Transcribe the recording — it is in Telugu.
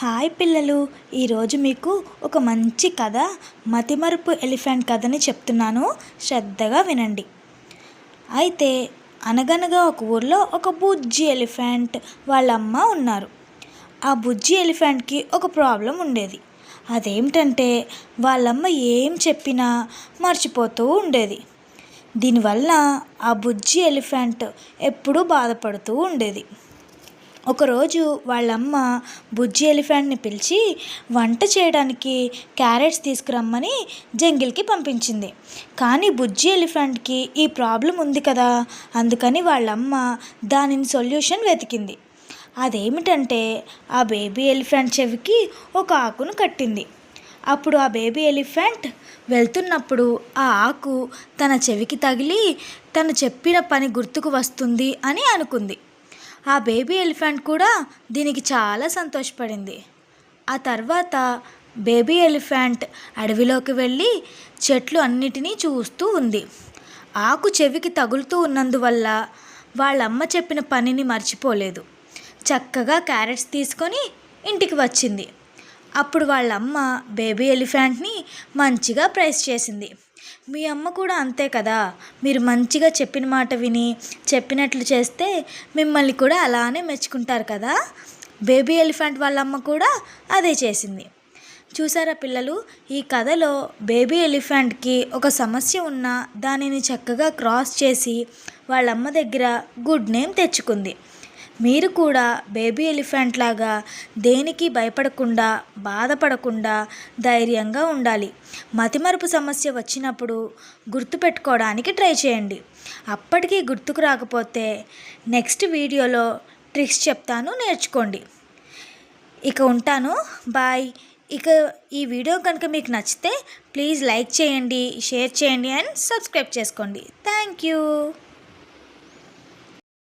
హాయ్ పిల్లలు, ఈరోజు మీకు ఒక మంచి కథ మతిమరుపు ఎలిఫెంట్ కథని చెప్తున్నాను. శ్రద్ధగా వినండి. అయితే అనగనగా ఒక ఊర్లో ఒక బుజ్జి ఎలిఫెంట్ వాళ్ళ అమ్మ ఉన్నారు. ఆ బుజ్జి ఎలిఫెంట్కి ఒక ప్రాబ్లం ఉండేది. అదేమిటంటే వాళ్ళమ్మ ఏం చెప్పినా మర్చిపోతూ ఉండేది. దీనివల్ల ఆ బుజ్జి ఎలిఫెంట్ ఎప్పుడూ బాధపడుతూ ఉండేది. ఒకరోజు వాళ్ళమ్మ బుజ్జి ఎలిఫెంట్ని పిలిచి వంట చేయడానికి క్యారెట్స్ తీసుకురమ్మని జంగిల్కి పంపించింది. కానీ బుజ్జి ఎలిఫెంట్కి ఈ ప్రాబ్లం ఉంది కదా, అందుకని వాళ్ళమ్మ దానిని సొల్యూషన్ వెతికింది. అదేమిటంటే ఆ బేబీ ఎలిఫెంట్ చెవికి ఒక ఆకును కట్టింది. అప్పుడు ఆ బేబీ ఎలిఫెంట్ వెళ్తున్నప్పుడు ఆ ఆకు తన చెవికి తగిలి తను చెప్పిన పని గుర్తుకు వస్తుంది అని అనుకుంది. ఆ బేబీ ఎలిఫెంట్ కూడా దీనికి చాలా సంతోషపడింది. ఆ తర్వాత బేబీ ఎలిఫెంట్ అడవిలోకి వెళ్ళి చెట్లు అన్నిటినీ చూస్తూ ఉంది. ఆకు చెవికి తగులుతూ ఉన్నందువల్ల వాళ్ళమ్మ చెప్పిన పనిని మర్చిపోలేదు. చక్కగా క్యారెట్స్ తీసుకొని ఇంటికి వచ్చింది. అప్పుడు వాళ్ళమ్మ బేబీ ఎలిఫెంట్ని మంచిగా ప్రైజ్ చేసింది. మీ అమ్మ కూడా అంతే కదా, మీరు మంచిగా చెప్పిన మాట విని చెప్పినట్లు చేస్తే మిమ్మల్ని కూడా అలానే మెచ్చుకుంటారు కదా. బేబీ ఎలిఫెంట్ వాళ్ళ అమ్మ కూడా అదే చేసింది. చూసారా పిల్లలు, ఈ కథలో బేబీ ఎలిఫెంట్కి ఒక సమస్య ఉన్నా దానిని చక్కగా క్రాస్ చేసి వాళ్ళమ్మ దగ్గర గుడ్ నేమ్ తెచ్చుకుంది. మీరు కూడా బేబీ ఎలిఫెంట్ లాగా దేనికి భయపడకుండా బాధపడకుండా ధైర్యంగా ఉండాలి. మతిమరుపు సమస్య వచ్చినప్పుడు గుర్తుపెట్టుకోవడానికి ట్రై చేయండి. అప్పటికీ గుర్తుకు రాకపోతే నెక్స్ట్ వీడియోలో ట్రిక్స్ చెప్తాను, నేర్చుకోండి. ఇక ఉంటాను, బాయ్. ఇక ఈ వీడియో కనుక మీకు నచ్చితే ప్లీజ్ లైక్ చేయండి, షేర్ చేయండి అండ్ సబ్స్క్రైబ్ చేసుకోండి. Thank you.